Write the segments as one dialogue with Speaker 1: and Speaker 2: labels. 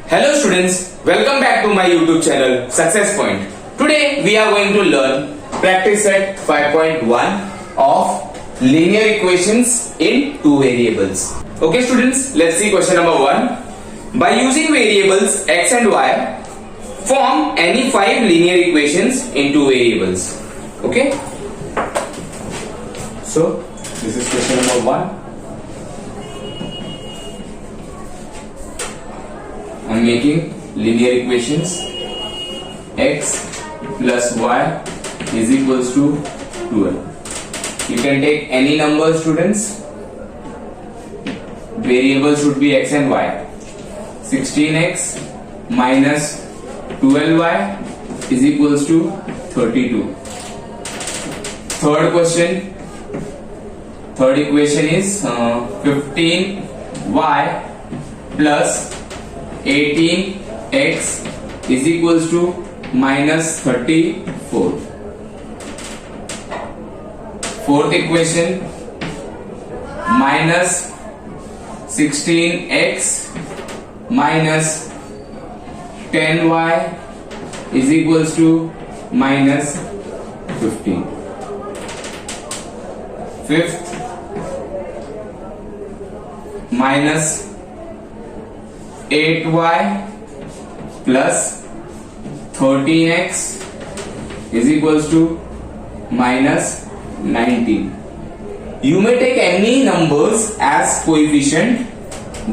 Speaker 1: Hello students, welcome back to my YouTube channel Success Point. Today we are going to learn practice set 5.1 of linear equations in two variables. Okay students, let's see question number 1. By using variables x and y, form any 5 linear equations in two variables. Okay? So, this is question number 1. I am making linear equations. X plus y is equals to 12. You can take any number, students. Variables should be x and y. 16x minus 12y is equals to 32. Third question. Third equation is 15y plus 18x is equals to minus 34. Fourth equation, minus 16x minus 10y is equals to minus 15. Fifth, minus 8y plus 13x is equals to minus 19. You may take any numbers as coefficient.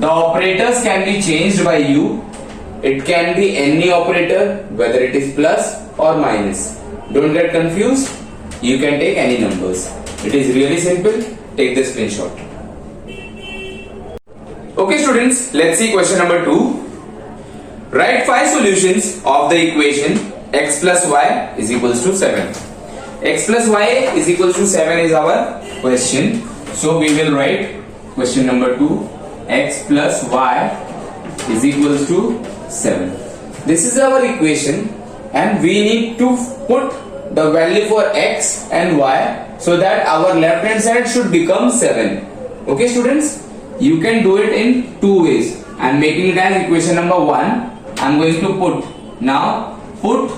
Speaker 1: The operators can be changed by you. It can be any operator, whether it is plus or minus. Don't get confused. You can take any numbers. It is really simple. Take the screenshot. Okay students, let's see question number 2. Write 5 solutions of the equation x plus y is equals to 7. X plus y is equals to 7 is our question. So we will write question number 2. X plus y is equals to 7. This is our equation and we need to put the value for x and y so that our left hand side should become 7. Okay students? You can do it in two ways. I am making it as equation number 1. I am going to put. Now put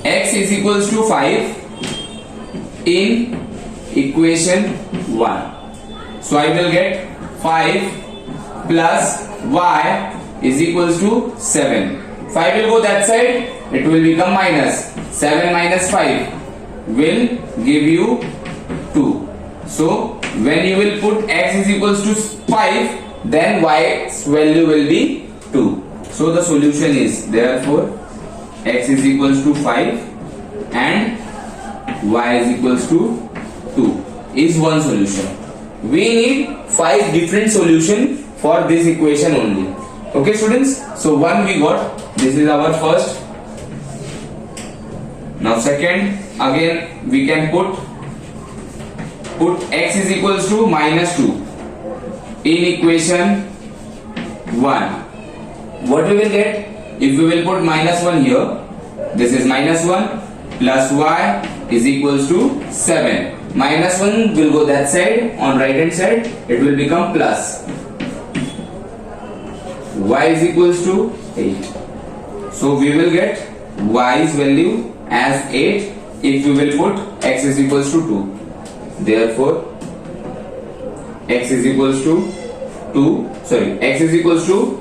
Speaker 1: x is equals to 5 in equation 1. So I will get 5 plus y is equals to 7. 5 will go that side. It will become minus. 7 minus 5 will give you 2. So when you will put x is equals to 5, then y's value will be 2. So the solution is therefore x is equals to 5 and y is equals to 2 is one solution. We need 5 different solutions for this equation only. Okay students, so one we got. This is our first. Now second, again we can put x is equals to minus 2 in equation 1. What we will get? If we will put minus 1 here, this is minus 1 plus y is equals to 7. Minus 1 will go that side, on right hand side it will become plus. Y is equals to 8. So we will get y's value as 8 if we will put x is equals to 2. Therefore x is equals to x is equals to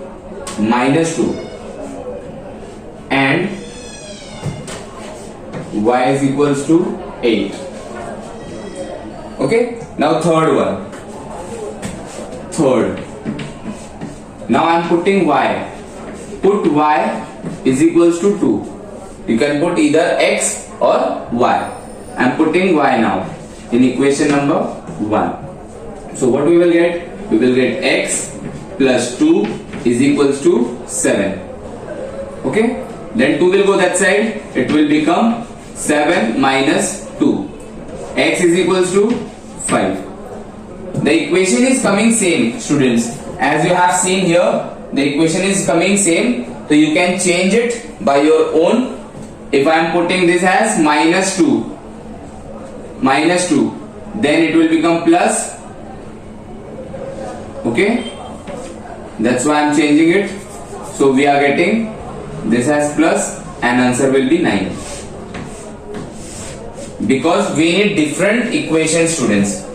Speaker 1: minus 2 and y is equals to 8. Okay, now third one. Now I am putting y. Put y is equals to 2. You can put either x or y. I am putting y now in equation number 1. So what we will get? We will get x plus 2 is equals to 7. Okay? Then 2 will go that side. It will become 7 minus 2. X is equals to 5. The equation is coming same, students. As you have seen here, the equation is coming same. So you can change it by your own. If I am putting this as minus 2, then it will become plus. Okay, that's why I'm changing it. So we are getting this as plus and answer will be 9. Because we need different equations, students.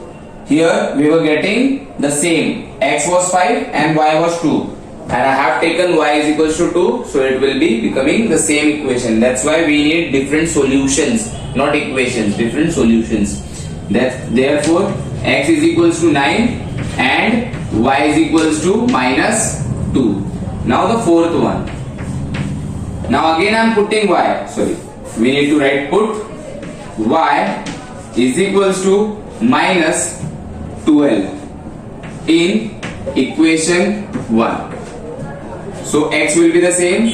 Speaker 1: Here we were getting the same. X was 5 and y was 2. And I have taken y is equals to 2. So it will be becoming the same equation. That's why we need different solutions. Not equations, different solutions. Therefore x is equals to 9 and y is equals to minus 2. Now the fourth one. Now again I am putting y. Sorry. We need to write put y is equals to minus 12 in equation 1. So x will be the same,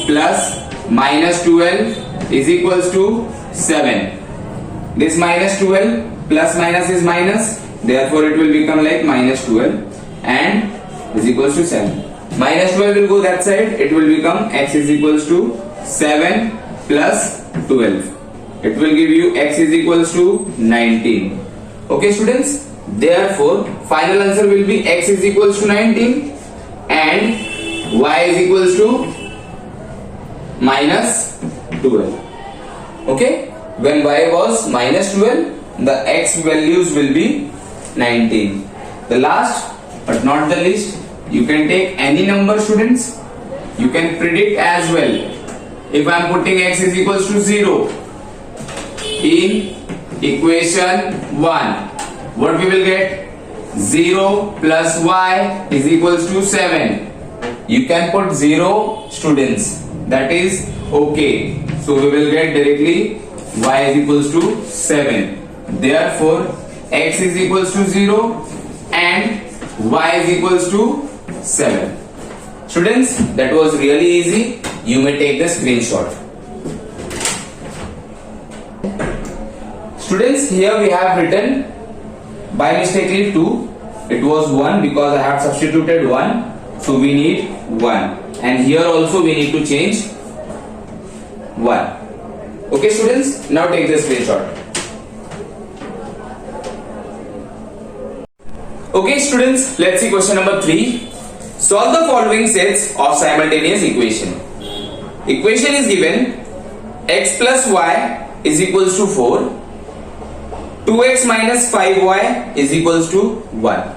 Speaker 1: plus minus 12 is equals to 7. This minus 12 plus minus is minus, therefore it will become like minus 12 and is equals to 7. Minus 12 will go that side, it will become x is equals to 7 plus 12. It will give you x is equals to 19. Okay students, therefore final answer will be x is equals to 19 and y is equals to minus 12. Okay, when y was minus 12, the x values will be 19. The last but not the least, you can take any number, students. You can predict as well. If I am putting x is equals to 0 in equation 1, what we will get? 0 plus y is equals to 7. You can put 0, students. That is okay. So we will get directly y is equals to 7. Therefore x is equals to 0 and y is equals to 7. Students, that was really easy. You may take the screenshot. Students, here we have written by mistakenly 2. It was 1 because I have substituted 1. So we need 1. And here also we need to change 1. Okay students, now take the screenshot. Okay students, let's see question number 3. Solve the following sets of simultaneous equation. Equation is given x plus y is equals to 4. 2x minus 5y is equals to 1.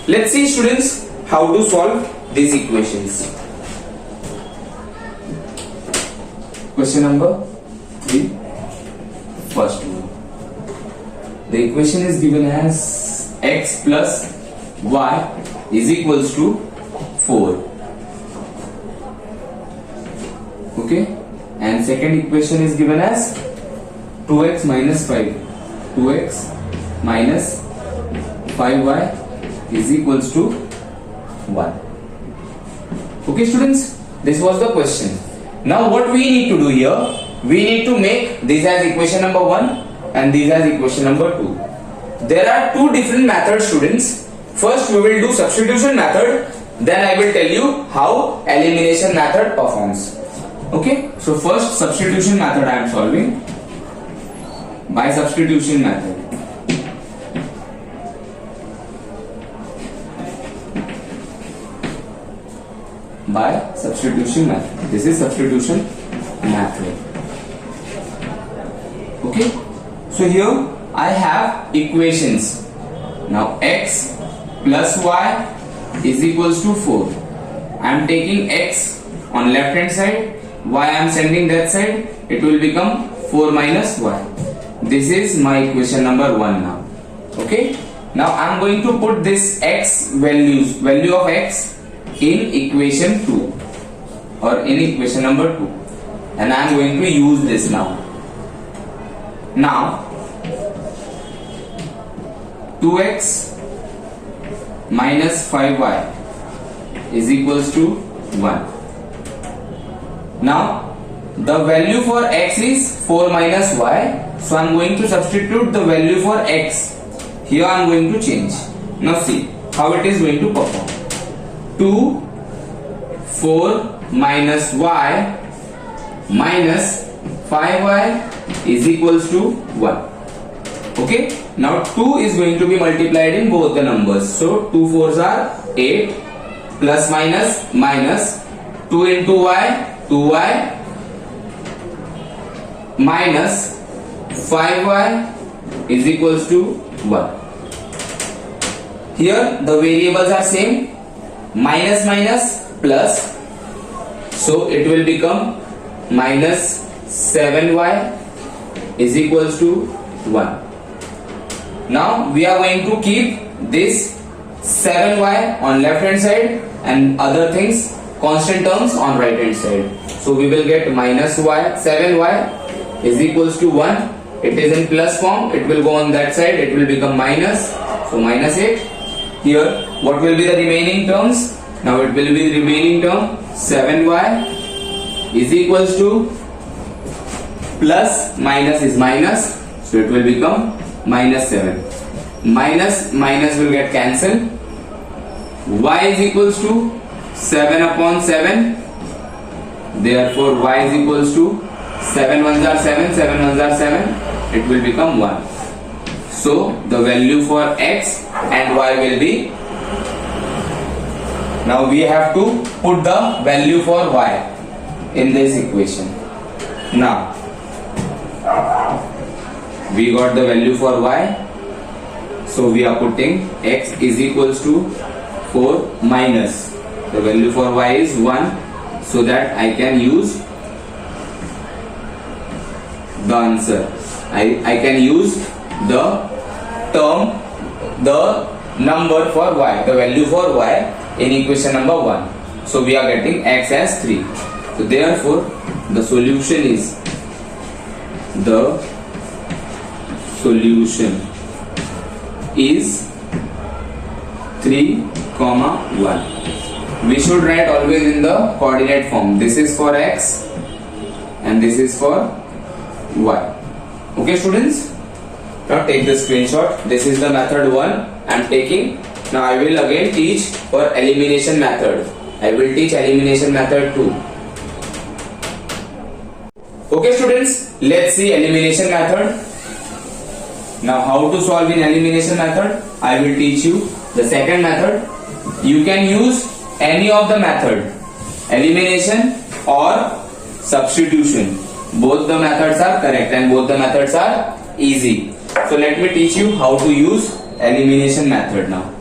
Speaker 1: Let's see students how to solve these equations. Question number 3. First one. The equation is given as x plus y is equals to 4. Okay, and second equation is given as 2x minus 5. 2x minus 5y is equals to 1. Okay students, this was the question. Now what we need to do here, we need to make this as equation number 1 and this as equation number 2. There are two different methods, students. First we will do substitution method, then I will tell you how elimination method performs. Okay, so first substitution method I am solving. By substitution method. By substitution method. This is substitution method. Okay, so here I have equations. Now x plus y is equals to 4. I am taking x on left hand side, y I am sending that side, it will become 4 minus y. This is my equation number 1 now. Okay, now I am going to put this x value of x in equation 2 or in equation number 2, and I am going to use this now. Now 2x minus 5y is equals to 1. Now the value for x is 4 minus y, so I am going to substitute the value for x. Here I am going to change. Now see how it is going to perform. 2 4 minus y minus 5y is equals to 1. Okay, now 2 is going to be multiplied in both the numbers. So 2 4s are 8 plus minus 2 into y 2y minus 5y is equals to 1. Here the variables are same, minus plus, so it will become minus 7y is equals to 1. Now we are going to keep this 7y on left hand side and other things constant terms on right hand side. So we will get minus y 7y is equals to 1. It is in plus form, it will go on that side, it will become minus, so minus 8. Here what will be the remaining terms? Now it will be the remaining term 7y is equals to plus minus is minus, so it will become minus 7. Minus will get cancelled. Y is equals to 7 upon 7. Therefore y is equals to 7 ones are 7, 7 ones are 7. It will become 1. So the value for x and y will be. Now we have to put the value for y in this equation. Now we got the value for y, so we are putting x is equals to 4 minus the value for y is 1, so that I can use the answer. I can use the term, the number for y, the value for y in equation number 1. So we are getting x as 3. So therefore the solution is 3, 1. We should write always in the coordinate form. This is for x and this is for y. Okay students, now take the screenshot. This is the method 1 I am taking. Now I will again teach for elimination method. I will teach elimination method 2. Okay students, let's see elimination method. Now how to solve in elimination method? I will teach you the second method. You can use any of the method, elimination or substitution. Both the methods are correct and both the methods are easy. So let me teach you how to use elimination method now.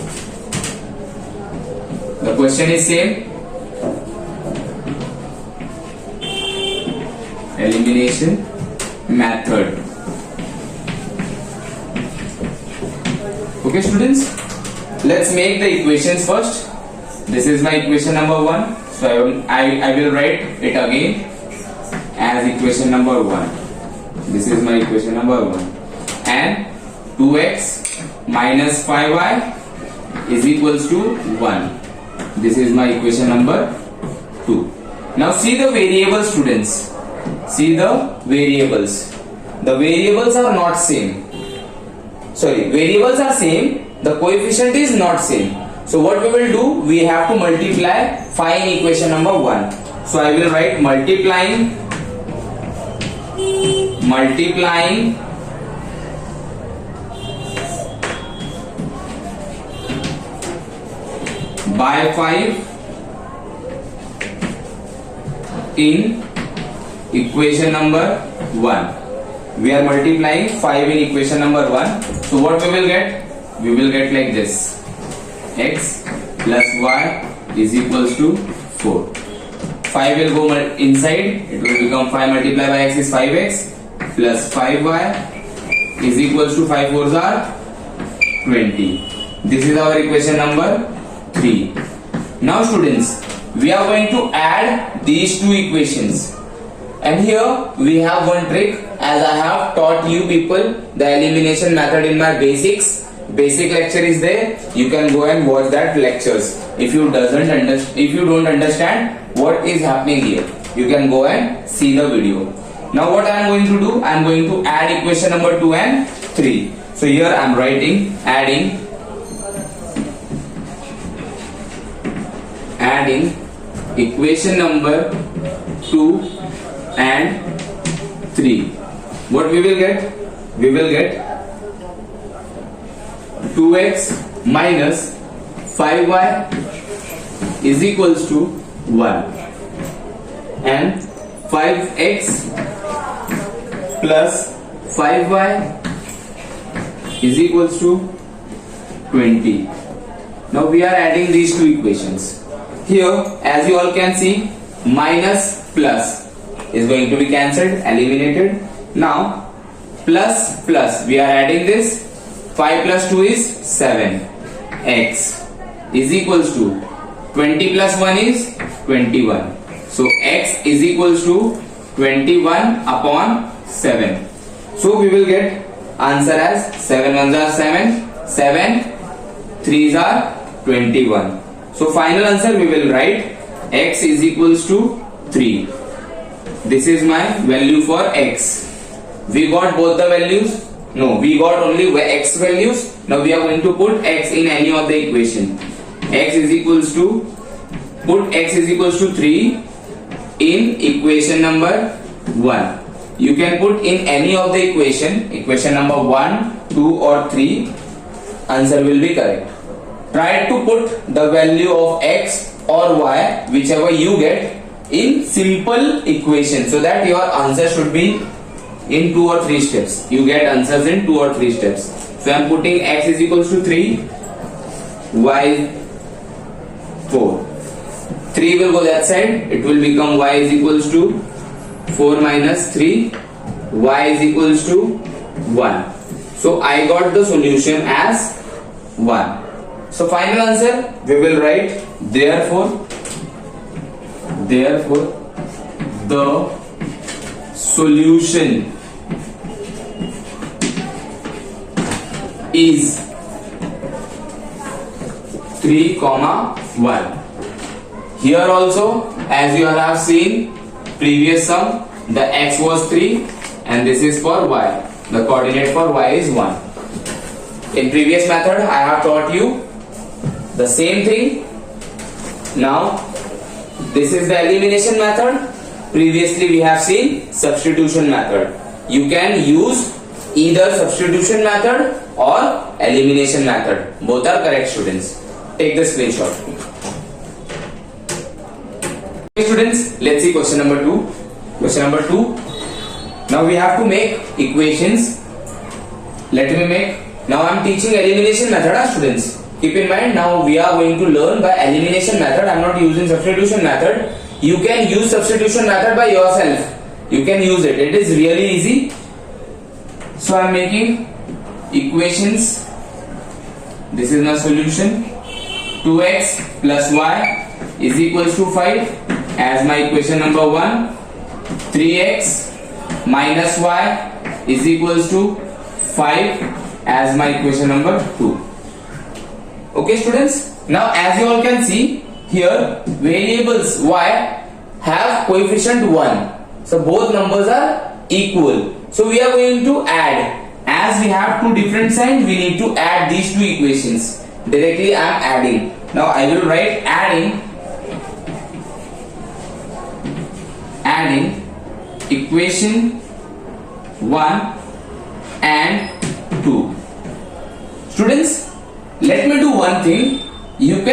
Speaker 1: The question is same. Elimination method. Okay students, let's make the equations first. This is my equation number 1, so I will write it again as equation number 1. This is my equation number 1, and 2x minus 5y is equals to 1. This is my equation number 2. Now see the variables students. See the variables. The variables are not same. Sorry, variables are same. The coefficient is not same. So what we will do? We have to multiply 5 in equation number 1. So I will write multiplying by 5 in equation number 1. We are multiplying 5 in equation number 1. So what we will get? We will get like this. X plus y is equals to 4. 5 will go inside. It will become 5 multiplied by x is 5x plus 5y is equals to 5 4s are 20. This is our equation number 3. Now students, we are going to add these two equations. And here we have one trick, as I have taught you people the elimination method in my basic lecture is there. You can go and watch that lectures. If you don't understand what is happening here, you can go and see the video. Now what I am going to do? I am going to add equation number 2 and 3. So here I am writing adding equation number 2 and 3. What we will get? We will get 2x minus 5y is equals to 1 and 5x plus 5y is equals to 20. Now we are adding these two equations. Here, as you all can see, minus plus is going to be cancelled, eliminated. Now plus plus, we are adding this. 5 plus 2 is 7. X is equals to 20 plus 1 is 21. So x is equals to 21 upon 7. So we will get answer as 7 ones are 7, 7 3s are 21. So final answer we will write x is equals to 3. This is my value for x. We got both the values. No, we got only x values. Now we are going to put x in any of the equation. X is equals to, put x is equals to 3 in equation number 1. You can put in any of the equation number 1, 2 or 3. Answer will be correct. Try to put the value of x or y, whichever you get, in simple equation so that your answer should be in 2 or 3 steps. You get answers in 2 or 3 steps. So I am putting x is equals to 3, y 4. 3 will go that side. It will become y is equals to 4 minus 3. Y is equals to 1. So I got the solution as 1. So final answer we will write therefore the solution is 3, 1. Here also, as you have seen previous sum, the x was 3 and this is for y. The coordinate for y is 1. In previous method I have taught you the same thing. Now this is the elimination method. Previously we have seen substitution method. You can use either substitution method or elimination method. Both are correct, students. Take the screenshot. Okay, students, let's see question number 2. Question number 2. Now we have to make equations. Let me make. Now I am teaching elimination method, students. Keep in mind, now we are going to learn by elimination method. I am not using substitution method. You can use substitution method by yourself. You can use it. It is really easy. So I am making equations. This is my solution. 2x plus y is equals to 5 as my equation number 1. 3x minus y is equals to 5 as my equation number 2. Okay, students. Now as you all can see here, variables y have coefficient 1. So both numbers are equal. So we are going to add. As we have two different signs, we need to add these two equations. Directly I am adding. Now I will write adding equation 1 and 2. Students, let me do one thing. You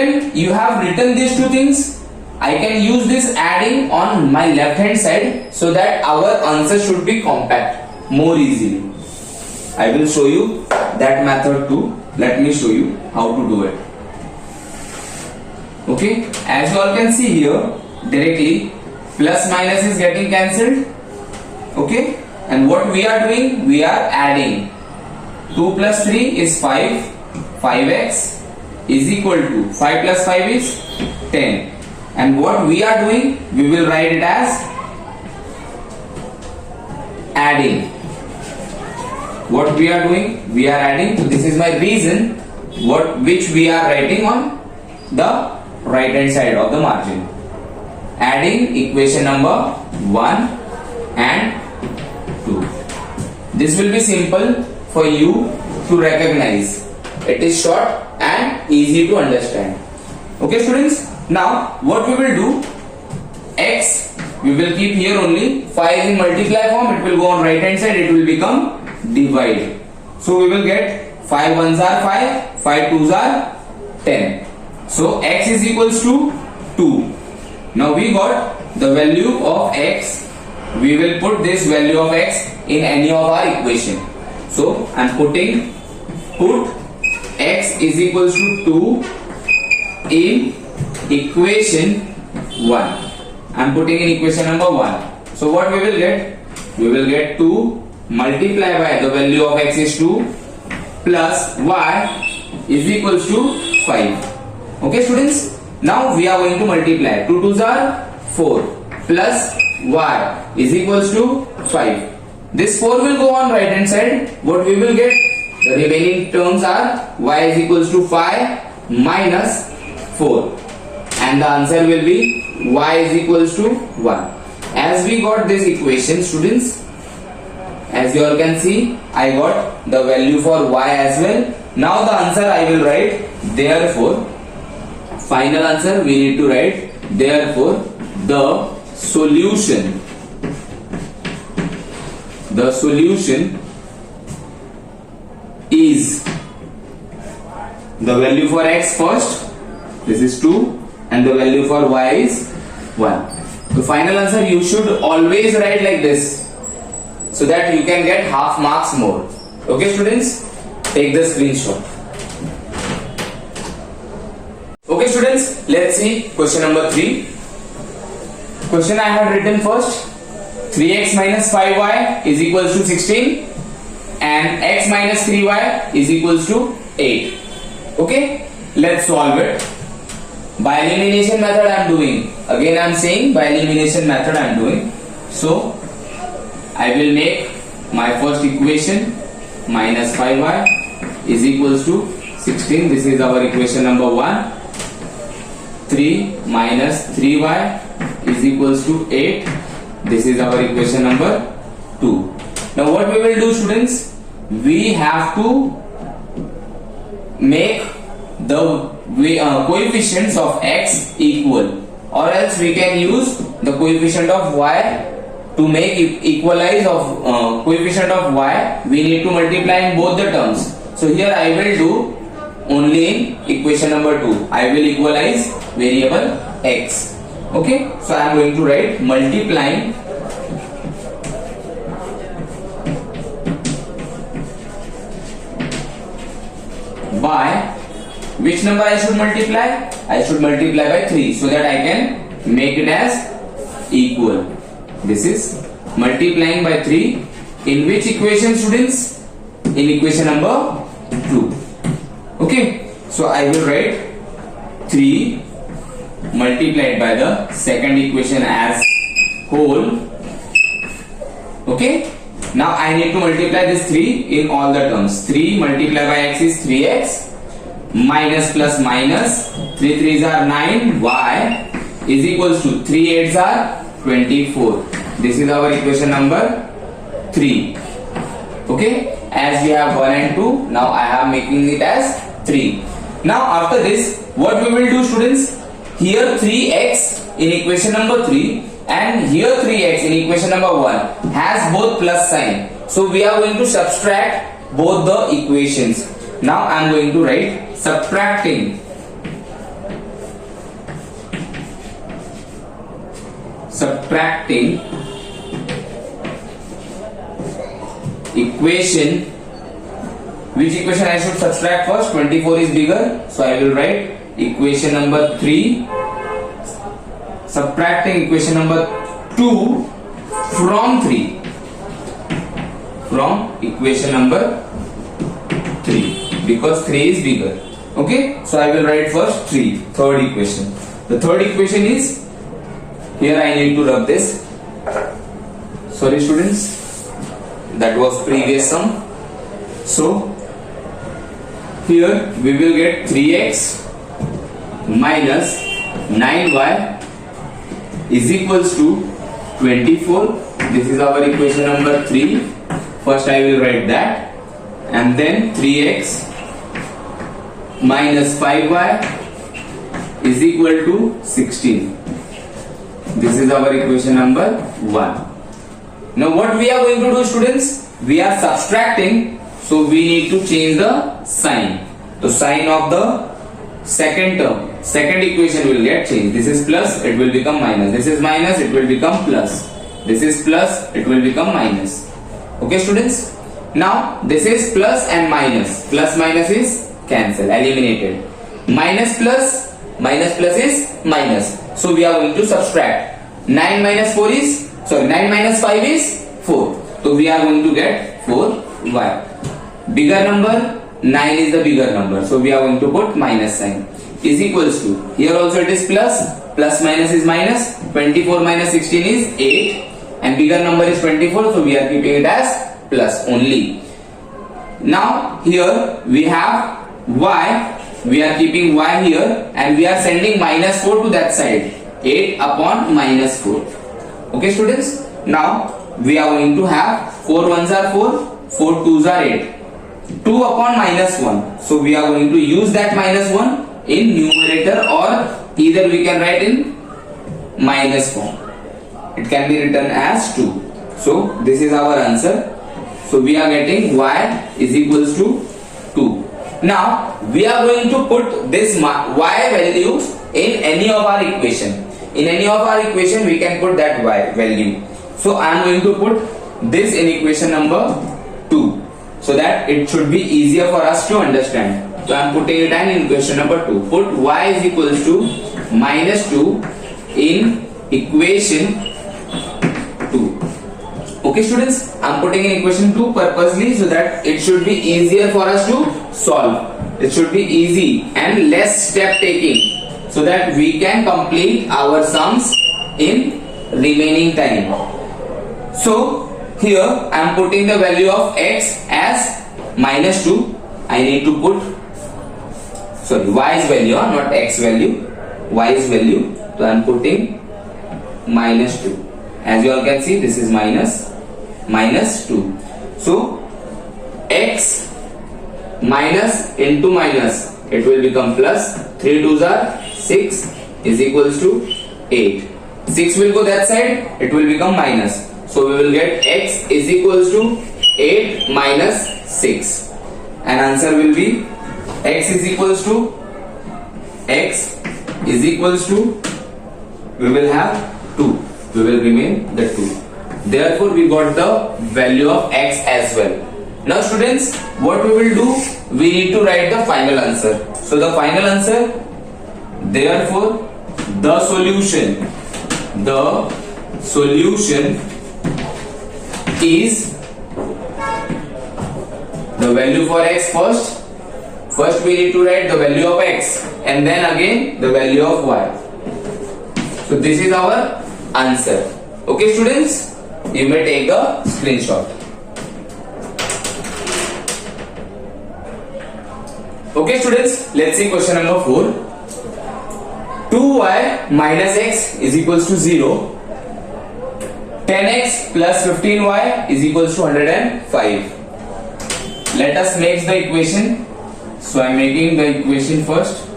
Speaker 1: have written these two things. I can use this adding on my left hand side so that our answer should be compact more easily. I will show you that method too. Let me show you how to do it. Okay, as you all can see here, directly plus minus is getting cancelled. Okay, and what we are doing, we are adding. 2 plus 3 is 5. 5x is equal to 5 plus 5 is 10. And what we are doing, we will write it as adding. What we are doing, we are adding. So this is my reason which we are writing on the right hand side of the margin. Adding equation number 1 and 2. This will be simple for you to recognize. It is short and easy to understand. Okay, students. Now what we will do, x we will keep here only. 5 is in multiply form, it will go on right hand side, it will become divide. So we will get 5 ones are 5, 5 twos are 10. So x is equals to 2. Now we got the value of x. We will put this value of x in any of our equation. So I am put x is equals to 2 in equation 1. I am putting in equation number 1. So what we will get? We will get 2 multiply by the value of x is 2 plus y is equals to 5. Okay students? Now we are going to multiply. 2 2s are 4 plus y is equals to 5. This 4 will go on right hand side. What we will get? The remaining terms are y is equals to 5 minus 4. And the answer will be y is equals to 1. As we got this equation students, as you all can see, I got the value for y as well. Now the answer I will write, therefore, final answer we need to write, therefore, the solution is the value for x first, this is 2, and the value for y is 1. The final answer you should always write like this, so that you can get half marks more. Okay students, take the screenshot. Okay students, let's see question number 3. Question I have written first, 3x minus 5y is equals to 16 and x minus 3y is equals to 8. Okay, let's solve it. By elimination method I am doing. Again I am saying by elimination method I am doing. So I will make my first equation, minus 5y is equals to 16. This is our equation number 1. 3 minus 3y is equals to 8. This is our equation number 2. Now what we will do students, we have to make the coefficients of x equal, or else we can use the coefficient of y. To make equalize of coefficient of y, we need to multiply in both the terms. So here I will do only in equation number 2. I will equalize variable x. Okay, so I am going to write multiplying by which number I should multiply? I should multiply by 3 so that I can make it as equal. This is multiplying by 3 in which equation students? In equation number 2. Okay, so I will write 3 multiplied by the second equation as whole. Okay, now I need to multiply this 3 in all the terms. 3 multiplied by x is 3x minus plus minus 3 3s are 9, y is equals to 3 8s are 24. This is our equation number 3. Okay, as we have 1 and 2, now I am making it as 3. Now after this, what we will do students? Here 3x in equation number 3 and here 3x in equation number 1 has both plus sign. So we are going to subtract both the equations. Now I am going to write subtracting equation. Which equation I should subtract first? 24 is bigger, so I will write equation number 3 subtracting equation number 2 from 3, from equation number 3, because 3 is bigger. Okay, so I will write first 3, third equation. The third equation is, here I need to rub this. Sorry students, that was previous sum. So here we will get 3x minus 9y is equals to 24. This is our equation number 3. First I will write that, and then 3x minus 5y is equal to 16. This is our equation number 1. Now what we are going to do students? We are subtracting, so we need to change the sign. The sign of the second term. second equation will get changed. This is plus, it will become minus. This is minus, it will become plus. This is plus, it will become minus. Okay students? Now this is plus and minus. Plus minus is cancel, eliminated. Minus plus is minus. So we are going to subtract. 9 minus 5 is 4. So we are going to get 4y. Bigger number, 9 is the bigger number. So we are going to put minus sign. Is equals to, here also it is plus. Plus minus is minus. 24 minus 16 is 8. And bigger number is 24. So we are keeping it as plus only. Now here we have y. We are keeping y here. And we are sending minus 4 to that side. 8 upon minus 4. Okay students? Now we are going to have 4 ones are 4. 4 twos are 8. 2 upon minus 1. So we are going to use that minus 1 in numerator, or either we can write in minus form. It can be written as 2. So this is our answer. So we are getting y is equals to 2. Now we are going to put this y value in any of our equation. In any of our equation we can put that y value. So I am going to put this in equation number 2, so that it should be easier for us to understand. So I am putting it in equation number 2. Put y is equals to minus 2 in equation 2. Okay students, I am putting in equation 2 purposely so that it should be easier for us to solve. It should be easy and less step taking, so that we can complete our sums in remaining time. So here I am putting the value of x as minus 2. I need to put y's value, not x value, y's value. So I am putting minus 2. As you all can see, this is minus 2. So x minus into minus, it will become plus. 3 2s are 6 is equals to 8. 6 will go that side, it will become minus. So we will get x is equals to 8 minus 6. And answer will be x is equals to we will have 2. We will remain the 2. Therefore we got the value of x as well. Now students, what we will do, we need to write the final answer. So the final answer, therefore the solution is the value for x first. First we need to write the value of x and then again the value of y. So this is our answer. Okay students, you may take a screenshot. Okay students, let's see question number 4. 2y minus x is equals to 0. 10x plus 15y is equals to 105. Let us make the equation. So I am making the equation first.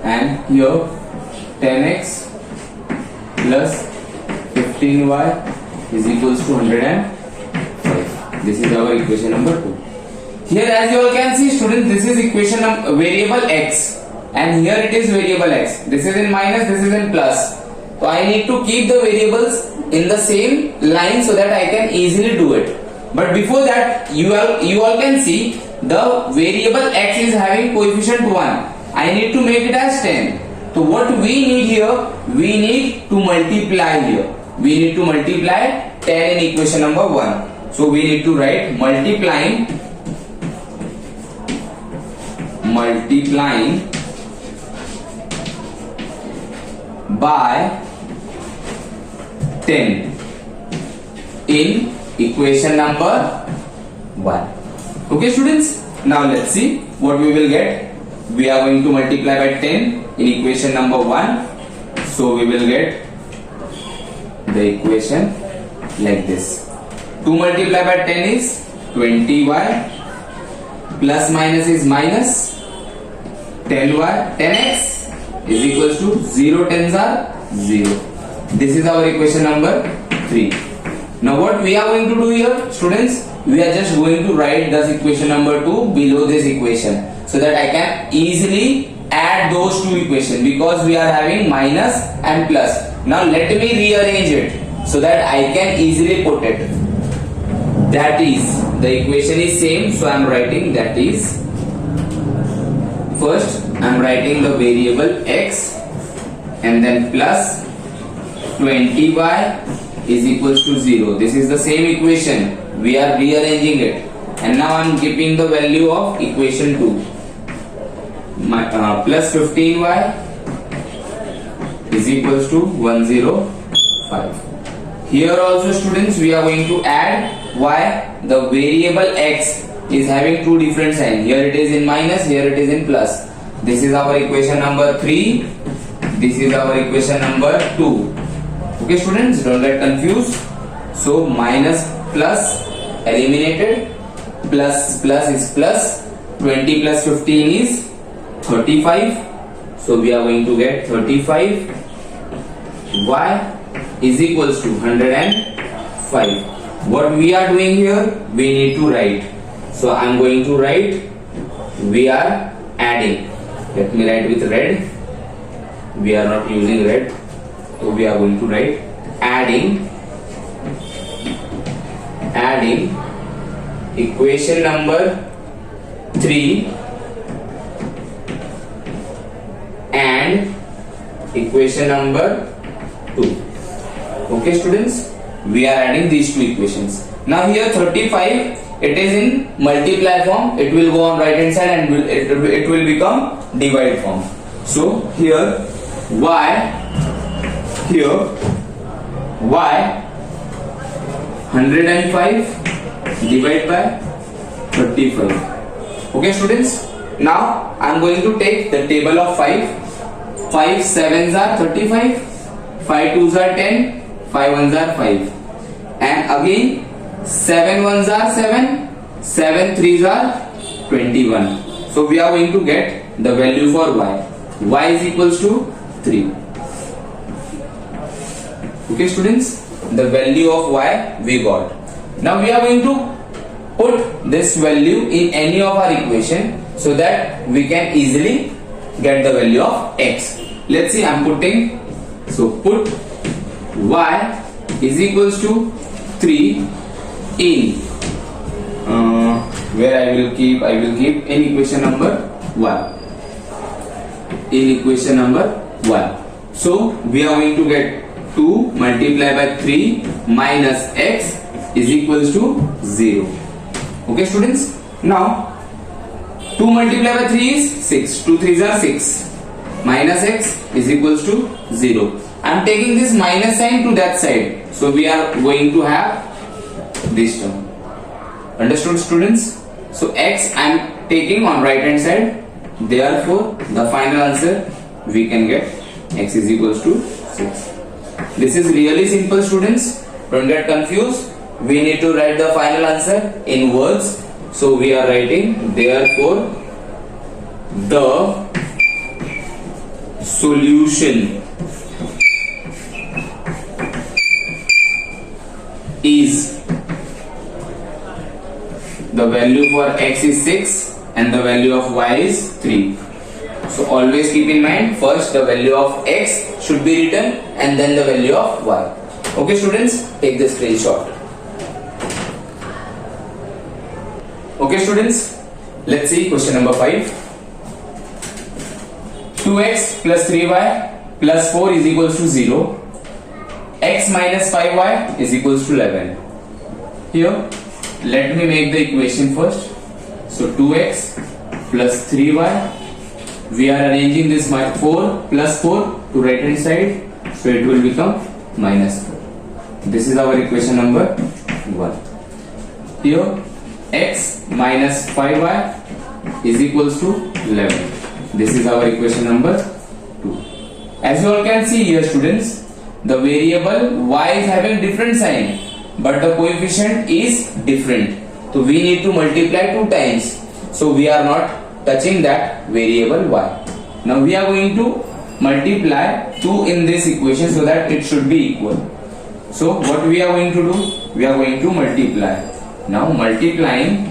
Speaker 1: And here 10x plus 15y is equals to 105. This is our equation number 2. Here as you all can see students, this is equation variable x, and here it is variable x. This is in minus, this is in plus. So I need to keep the variables in the same line so that I can easily do it. But before that, you all can see the variable x is having coefficient 1. I need to make it as 10. So what we need here, we need to multiply here. We need to multiply 10 in equation number 1. So we need to write multiplying by 10 in equation number 1. Okay students, now let's see what we will get. We are going to multiply by 10 in equation number 1. So we will get the equation like this. 2 multiplied by 10 is 20y, plus minus is minus 10y, 10x is equals to 0 tens are 0. This is our equation number 3. Now what we are going to do here students, we are just going to write this equation number 2 below this equation, so that I can easily add those two equations, because we are having minus and plus. Now let me rearrange it so that I can easily put it. That is, the equation is same, so I am writing that is, first I am writing the variable x and then plus 20y is equals to 0. This is the same equation, we are rearranging it, and now I am keeping the value of equation 2. Plus 15y is equals to 105. Here also, students, we are going to add y. The variable x is having two different signs. Here it is in minus, here it is in plus. This is our equation number 3. This is our equation number 2. Okay, students, don't get confused. So minus plus eliminated, plus is plus, 20 plus 15 is 35. So we are going to get 35. Y is equals to 105. What we are doing here, we need to write. So I am going to write, we are adding. Let me write with red. We are not using red, so we are going to write adding equation number 3 and equation number 2. Okay, students, we are adding these two equations. Now here 35, it is in multiply form, it will go on right hand side and it will become divide form. So here y 105 divided by 35. Okay, students, now I am going to take the table of 5. 5 7s are 35, 5 2s are 10, 5 1s are 5, and again 7 1s are 7, 7 3s are 21. So we are going to get the value for y is equals to 3. Okay, students, the value of y we got. Now we are going to put this value in any of our equation, so that we can easily get the value of x. Let's see, I am putting, so put y is equals to 3 in where I will keep in equation number 1. In equation number 1. So we are going to get 2 multiplied by 3 minus x is equals to 0. Okay, students, now 2 multiplied by 3 is 6, 2 3s are 6, minus x is equals to 0. I am taking this minus sign to that side, so we are going to have this term. Understood, students? So x I am taking on right hand side, therefore the final answer we can get x is equals to 6. This is really simple, students, don't get confused. We need to write the final answer in words, so we are writing, therefore the solution is, the value for x is 6 and the value of y is 3. So always keep in mind, first the value of x should be written and then the value of y. Okay, students, take the screenshot. Okay, students, let's see question number 5. 2x plus 3y plus 4 is equals to 0. X minus 5y is equals to 11. Here, let me make the equation first. So 2x plus 3y, we are arranging this 4 plus 4 to right hand side, so it will become minus 4. This is our equation number 1. Here x minus 5y is equals to 11. This is our equation number 2. As you all can see here, students, the variable y is having different sign, but the coefficient is different. So we need to multiply 2 times. So we are not touching that variable y. Now we are going to multiply 2 in this equation so that it should be equal. So what we are going to do? We are going to multiply Now multiplying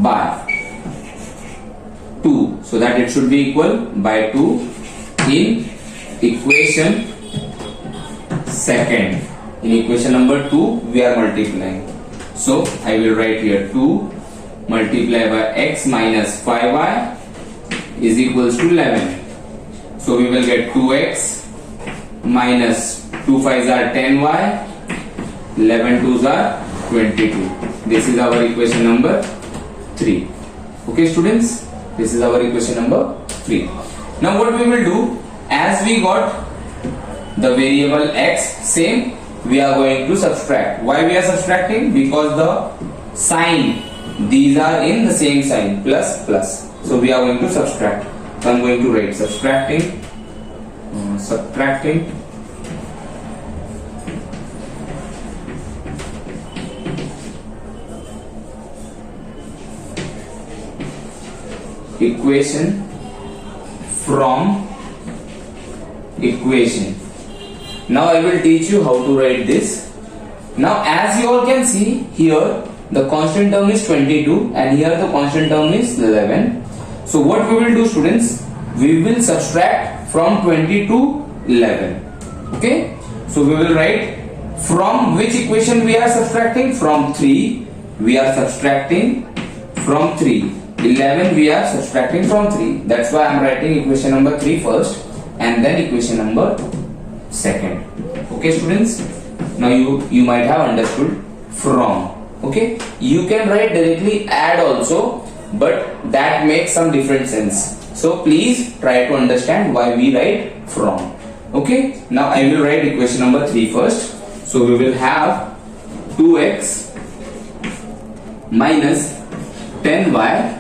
Speaker 1: by 2, so that it should be equal by 2 in equation second. In equation number 2 we are multiplying, so I will write here 2 multiplied by x minus 5y is equals to 11. So we will get 2x minus 2 5s are 10y, 11 2s are 22. This is our equation number 3. Okay students, this is our equation number 3. Now what we will do, as we got the variable x same, we are going to subtract. Why we are subtracting? Because the sign, these are in the same sign, plus plus. So we are going to subtract. So I am going to write subtracting equation from equation. Now I will teach you how to write this. Now as you all can see here, the constant term is 22 and here the constant term is 11. So what we will do students, we will subtract from 20 to 11. Okay, so we will write from which equation we are subtracting. From 3 we are subtracting from 3. 11 we are subtracting from 3. That's why I am writing equation number 3 first and then equation number second. Okay students, now you might have understood from. Okay, you can write directly add also, but that makes some different sense. So please try to understand why we write from. Okay, now I will write equation number 3 first. So we will have 2x minus 10y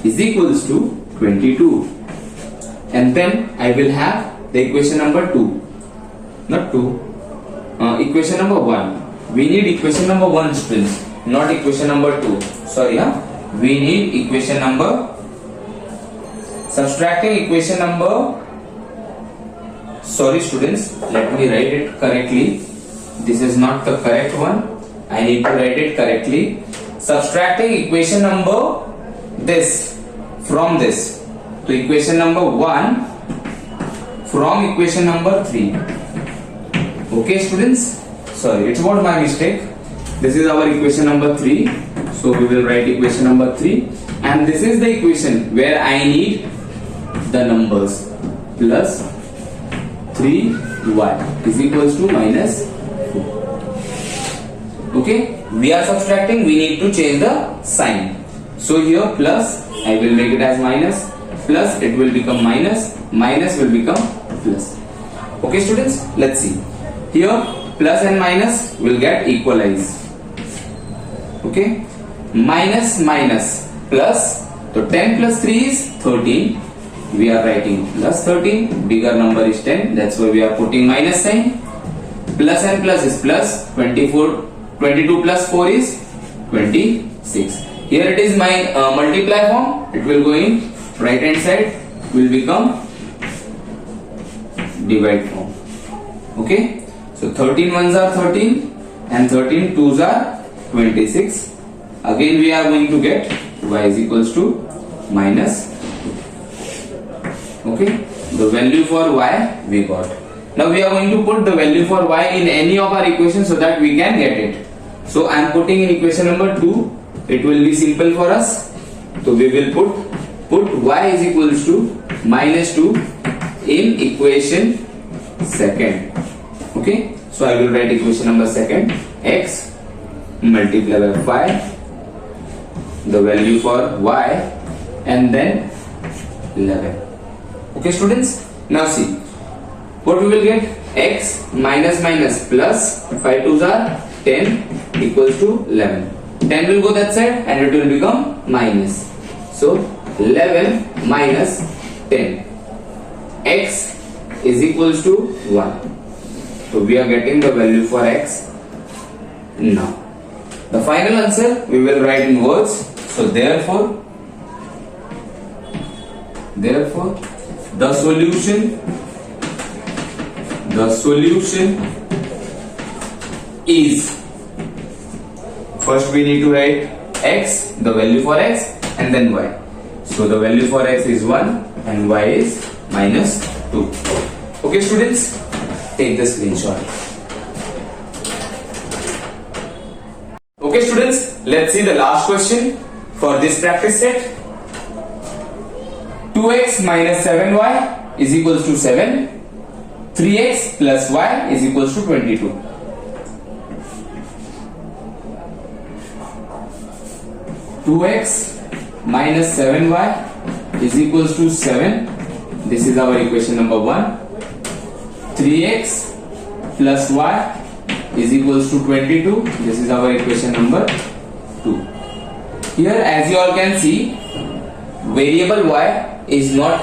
Speaker 1: is equals to 22, and then I will have the equation number 2, not 2, equation number 1. We need equation number 1 students, not equation number 2. Sorry, we need equation number, subtracting equation number, sorry students, let me write it correctly. This is not the correct one. I need to write it correctly. Subtracting equation number this from this. So equation number 1 from equation number 3. Okay students, sorry, it's about my mistake. This is our equation number 3. So we will write equation number 3, and this is the equation where I need the numbers. Plus 3y is equals to minus 2. Okay, we are subtracting, we need to change the sign. So here plus, I will make it as minus, plus it will become minus, minus will become plus. Okay students, let's see. Here plus and minus will get equalized. Okay, minus minus plus, so 10 plus 3 is 13. We are writing plus 13, bigger number is 10, that's why we are putting minus sign. Plus and plus is plus, 22 plus 4 is 26. Here it is my multiply form, it will go in right hand side, will become divide form. Okay, so 13 ones are 13 and 13 twos are 26. Again we are going to get y is equals to minus. Okay, the value for y we got. Now we are going to put the value for y in any of our equations so that we can get it. So I am putting in equation number 2. It will be simple for us. So we will put y is equals to minus 2 in equation second. Okay, so I will write equation number second, x multiplied by 5, the value for y, and then 11. Okay students, now see what we will get. X minus minus plus 5 2s are 10 equals to 11. 10 will go that side and it will become minus. So 11 minus 10, x is equals to 1. So we are getting the value for x. Now the final answer we will write in words. So therefore the solution The solution is, first we need to write x, the value for x, and then y. So the value for x is 1 and y is minus 2. Okay students, take the screenshot. Okay students, let's see the last question for this practice set. 2x minus 7y is equals to 7. 3x plus y is equals to 22. Two x minus 7y is equals to 7. This is our equation number 1. 3x plus y is equals to 22. This is our equation number 2. Here, as you all can see, variable y is not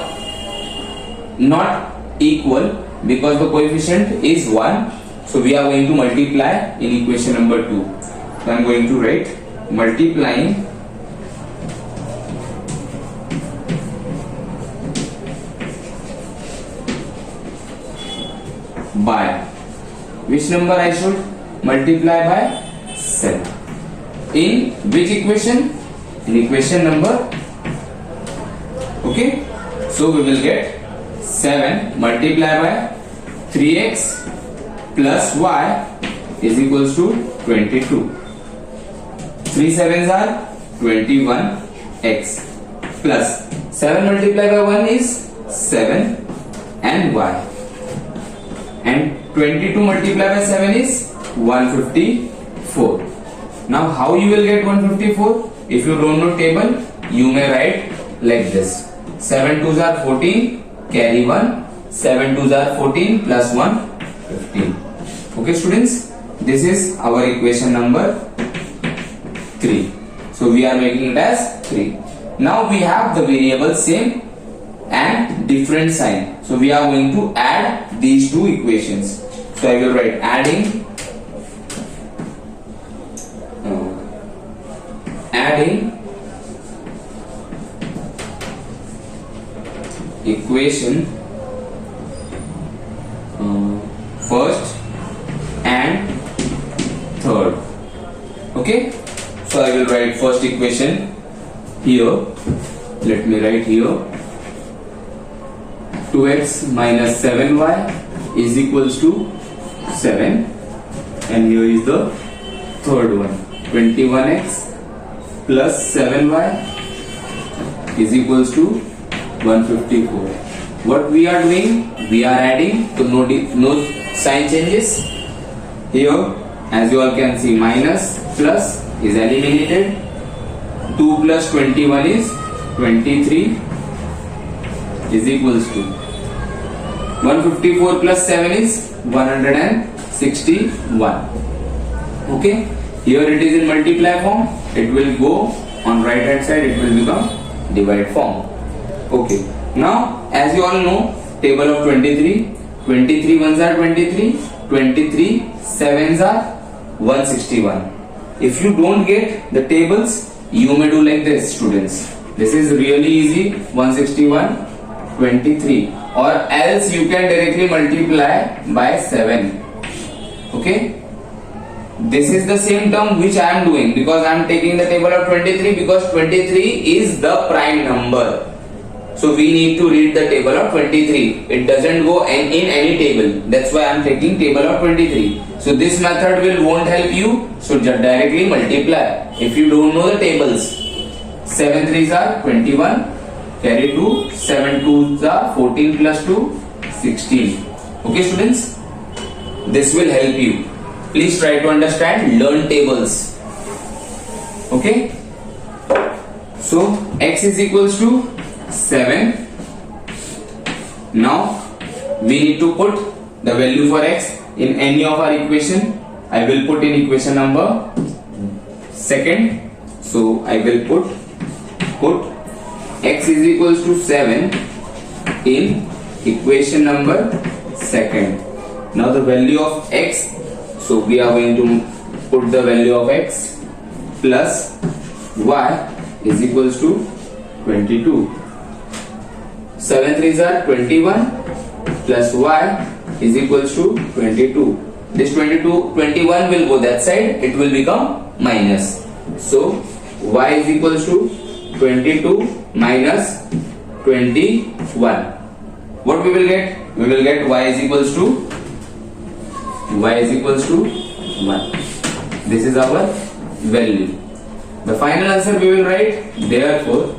Speaker 1: equal because the coefficient is 1. So we are going to multiply in equation number 2. So I am going to write multiplying by, which number I should multiply by? 7. In which equation? In equation number, okay, so we will get 7 multiplied by 3x plus y is equals to 22. 3 sevens are 21x plus 7 multiplied by 1 is 7 and y, and 22 multiplied by 7 is 154. Now how you will get 154? If you don't know table, you may write like this: 7 2s are 14, carry 1, 7 2s are 14 plus 1, 15. Okay students, this is our equation number 3. So we are making it as 3. Now we have the variables same and different sign. So we are going to add these two equations. So I will write adding equation first and third. Okay, so I will write first equation here. Let me write here: 2x minus 7y is equals to 7, and here is the third one: 21x plus 7y is equals to 154. What we are doing? We are adding, so no sign changes. Here, as you all can see, minus plus is eliminated. 2 plus 21 is 23 is equals to 154 plus 7 is 161. Okay, here it is in multiply form. It will go on right hand side, it will become divide form. Okay, now as you all know, table of 23, 23 ones are 23, 23 sevens are 161. If you don't get the tables, you may do like this students. This is really easy: 161, 23, or else you can directly multiply by 7. Okay, this is the same term which I am doing, because I am taking the table of 23 because 23 is the prime number. So we need to read the table of 23. It doesn't go in any table. That's why I am taking table of 23. So this method won't help you. So just directly multiply. If you don't know the tables, 7 3s are 21. Carry 2. 7 2s are 14 plus 2, 16. Okay students, this will help you. Please try to understand, learn tables. Okay. So x is equals to 7. Now we need to put the value for x in any of our equation. I will put in equation number second. So I will put x is equals to 7 in equation number second. Now the value of x, so we are going to put the value of x plus y is equals to 22. 7 3s are 21 plus y is equals to 22. This 21 will go that side, it will become minus. So y is equals to 22 minus 21. What we will get? We will get y is equals to 1. This is our value. The final answer we will write. Therefore,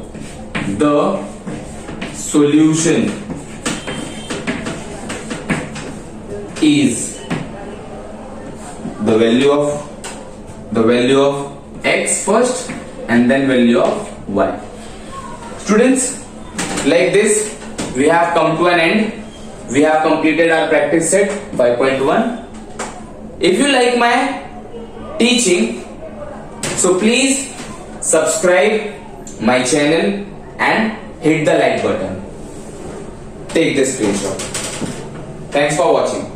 Speaker 1: the solution is the value of x first and then value of y. Students, like this we have come to an end. We have completed our practice set 5.1. If you like my teaching, so please subscribe my channel and hit the like button. Take the screenshot. Thanks for watching.